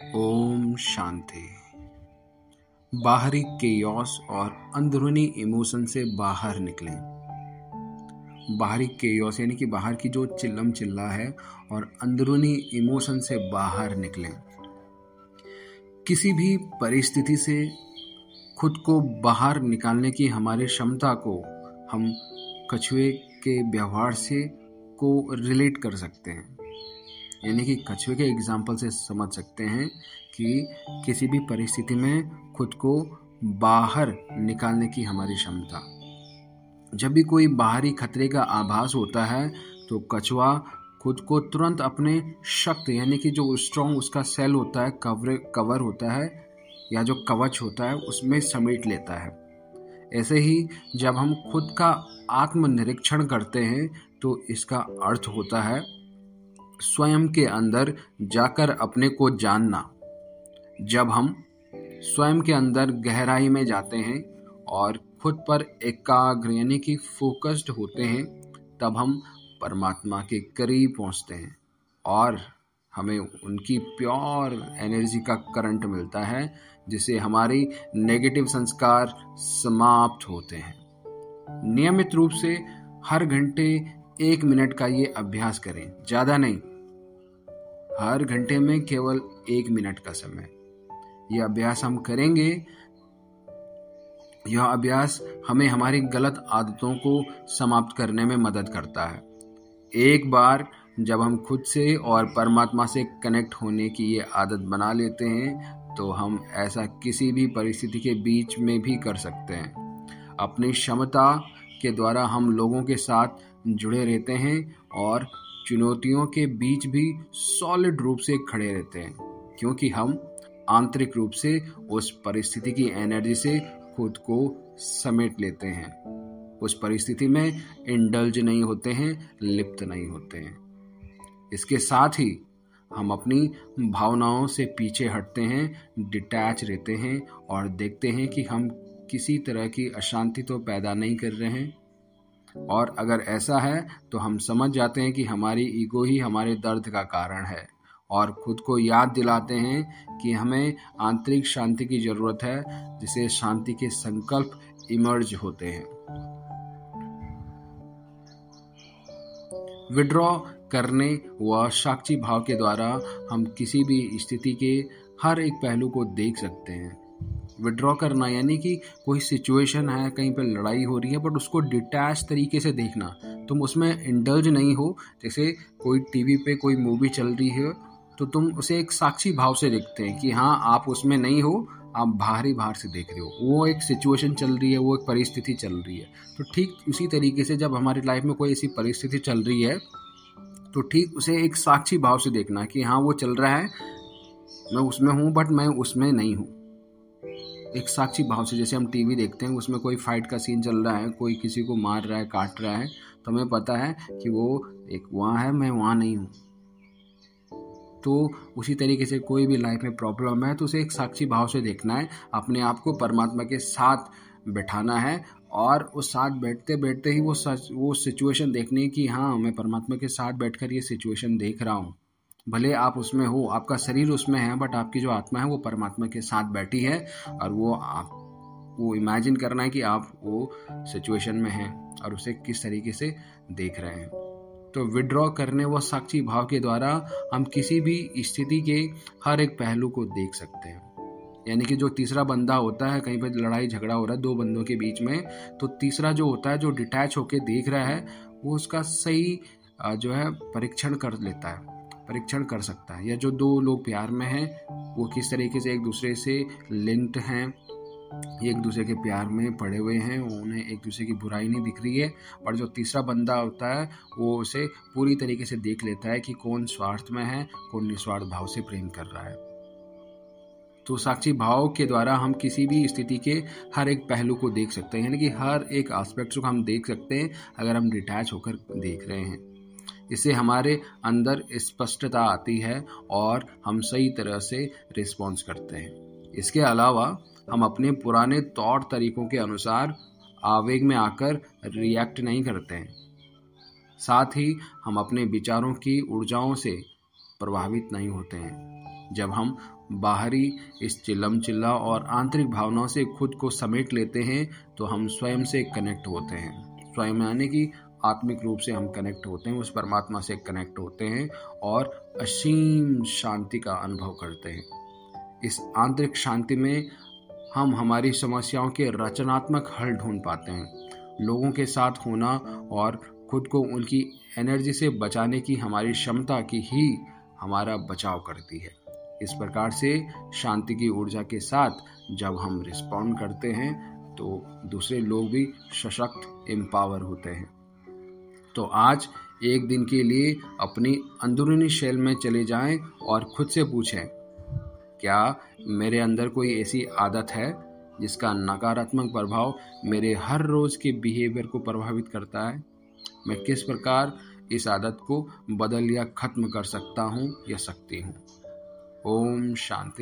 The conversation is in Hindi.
ओम शांति। बाहरी केयोस और अंदरूनी इमोशन से बाहर निकलें। बाहरी केयोस यानी कि बाहर की जो चिल्लम चिल्ला है और अंदरूनी इमोशन से बाहर निकलें। किसी भी परिस्थिति से खुद को बाहर निकालने की हमारी क्षमता को हम कछुए के व्यवहार से को रिलेट कर सकते हैं। यानी कि कछुए के एग्जाम्पल से समझ सकते हैं कि किसी भी परिस्थिति में खुद को बाहर निकालने की हमारी क्षमता। जब भी कोई बाहरी खतरे का आभास होता है तो कछुआ खुद को तुरंत अपने शक्ति यानी कि जो स्ट्रॉन्ग उसका सेल होता है, कवर होता है या जो कवच होता है, उसमें समेट लेता है। ऐसे ही जब हम खुद का आत्मनिरीक्षण करते हैं तो इसका अर्थ होता है स्वयं के अंदर जाकर अपने को जानना। जब हम स्वयं के अंदर गहराई में जाते हैं और खुद पर एकाग्र यानी कि फोकस्ड होते हैं, तब हम परमात्मा के करीब पहुंचते हैं और हमें उनकी प्योर एनर्जी का करंट मिलता है, जिससे हमारी नेगेटिव संस्कार समाप्त होते हैं। नियमित रूप से हर घंटे 1 मिनट का ये अभ्यास करें, ज़्यादा नहीं, हर घंटे में केवल 1 मिनट का समय। यह अभ्यास हम करेंगे। यह अभ्यास हमें हमारी गलत आदतों को समाप्त करने में मदद करता है। एक बार जब हम खुद से और परमात्मा से कनेक्ट होने की ये आदत बना लेते हैं तो हम ऐसा किसी भी परिस्थिति के बीच में भी कर सकते हैं। अपनी क्षमता के द्वारा हम लोगों के साथ जुड़े रहते हैं और चुनौतियों के बीच भी सॉलिड रूप से खड़े रहते हैं, क्योंकि हम आंतरिक रूप से उस परिस्थिति की एनर्जी से खुद को समेट लेते हैं। उस परिस्थिति में इंडल्ज नहीं होते हैं, लिप्त नहीं होते हैं। इसके साथ ही हम अपनी भावनाओं से पीछे हटते हैं, डिटैच रहते हैं और देखते हैं कि हम किसी तरह की अशांति तो पैदा नहीं कर रहे हैं। और अगर ऐसा है तो हम समझ जाते हैं कि हमारी ईगो ही हमारे दर्द का कारण है और खुद को याद दिलाते हैं कि हमें आंतरिक शांति की जरूरत है, जिसे शांति के संकल्प इमर्ज होते हैं। विड्रॉ करने व साक्षी भाव के द्वारा हम किसी भी स्थिति के हर एक पहलू को देख सकते हैं। विड्रॉ करना यानी कि कोई सिचुएशन है, कहीं पर लड़ाई हो रही है, बट उसको डिटैच तरीके से देखना। तुम उसमें इंडल्ज नहीं हो। जैसे कोई टीवी पे कोई मूवी चल रही है तो तुम उसे एक साक्षी भाव से देखते हैं कि हाँ, आप उसमें नहीं हो, आप बाहर से देख रहे हो। वो एक सिचुएशन चल रही है, वो एक परिस्थिति चल रही है। तो ठीक उसी तरीके से जब हमारी लाइफ में कोई ऐसी परिस्थिति चल रही है तो ठीक उसे एक साक्षी भाव से देखना कि हाँ, वो चल रहा है, मैं उसमें हूँ बट मैं उसमें नहीं हूँ। एक साक्षी भाव से, जैसे हम टीवी देखते हैं, उसमें कोई फाइट का सीन चल रहा है, कोई किसी को मार रहा है, काट रहा है, तो हमें पता है कि वो एक वहाँ है, मैं वहाँ नहीं हूँ। तो उसी तरीके से कोई भी लाइफ में प्रॉब्लम है तो उसे एक साक्षी भाव से देखना है, अपने आप को परमात्मा के साथ बैठाना है और उस साथ बैठते बैठते ही वो सिचुएशन देखने की, हाँ, मैं परमात्मा के साथ बैठकर ये सिचुएशन देख रहा हूँ। भले आप उसमें हो, आपका शरीर उसमें है, बट आपकी जो आत्मा है वो परमात्मा के साथ बैठी है और वो इमेजिन करना है कि आप वो सिचुएशन में हैं और उसे किस तरीके से देख रहे हैं। तो विड्रॉ करने व साक्षी भाव के द्वारा हम किसी भी स्थिति के हर एक पहलू को देख सकते हैं। यानी कि जो तीसरा बंदा होता है, कहीं पर लड़ाई झगड़ा हो रहा है 2 बंदों के बीच में, तो तीसरा जो होता है, जो डिटैच होकर देख रहा है, वो उसका सही जो है परीक्षण कर सकता है। या जो 2 लोग प्यार में हैं वो किस तरीके से एक दूसरे से लिंक्ड हैं, एक दूसरे के प्यार में पड़े हुए हैं, उन्हें एक दूसरे की बुराई नहीं दिख रही है। और जो तीसरा बंदा होता है वो उसे पूरी तरीके से देख लेता है कि कौन स्वार्थ में है, कौन निस्वार्थ भाव से प्रेम कर रहा है। तो साक्षी भाव के द्वारा हम किसी भी स्थिति के हर एक पहलू को देख सकते हैं, यानी कि हर एक एस्पेक्ट को हम देख सकते हैं अगर हम डिटैच होकर देख रहे हैं। इससे हमारे अंदर स्पष्टता आती है और हम सही तरह से रिस्पॉन्स करते हैं। इसके अलावा हम अपने पुराने तौर तरीकों के अनुसार आवेग में आकर रिएक्ट नहीं करते हैं। साथ ही हम अपने विचारों की ऊर्जाओं से प्रभावित नहीं होते हैं। जब हम बाहरी इस चिल्लम चिल्ला और आंतरिक भावनाओं से खुद को समेट लेते हैं तो हम स्वयं से कनेक्ट होते हैं। स्वयं यानी कि आत्मिक रूप से हम कनेक्ट होते हैं, उस परमात्मा से कनेक्ट होते हैं और असीम शांति का अनुभव करते हैं। इस आंतरिक शांति में हम हमारी समस्याओं के रचनात्मक हल ढूंढ पाते हैं। लोगों के साथ होना और खुद को उनकी एनर्जी से बचाने की हमारी क्षमता की ही हमारा बचाव करती है। इस प्रकार से शांति की ऊर्जा के साथ जब हम रिस्पॉन्ड करते हैं तो दूसरे लोग भी सशक्त एम्पावर होते हैं। तो आज एक दिन के लिए अपनी अंदरूनी शेल में चले जाएं और खुद से पूछें, क्या मेरे अंदर कोई ऐसी आदत है जिसका नकारात्मक प्रभाव मेरे हर रोज के बिहेवियर को प्रभावित करता है? मैं किस प्रकार इस आदत को बदल या खत्म कर सकता हूँ या सकती हूँ? ओम शांति।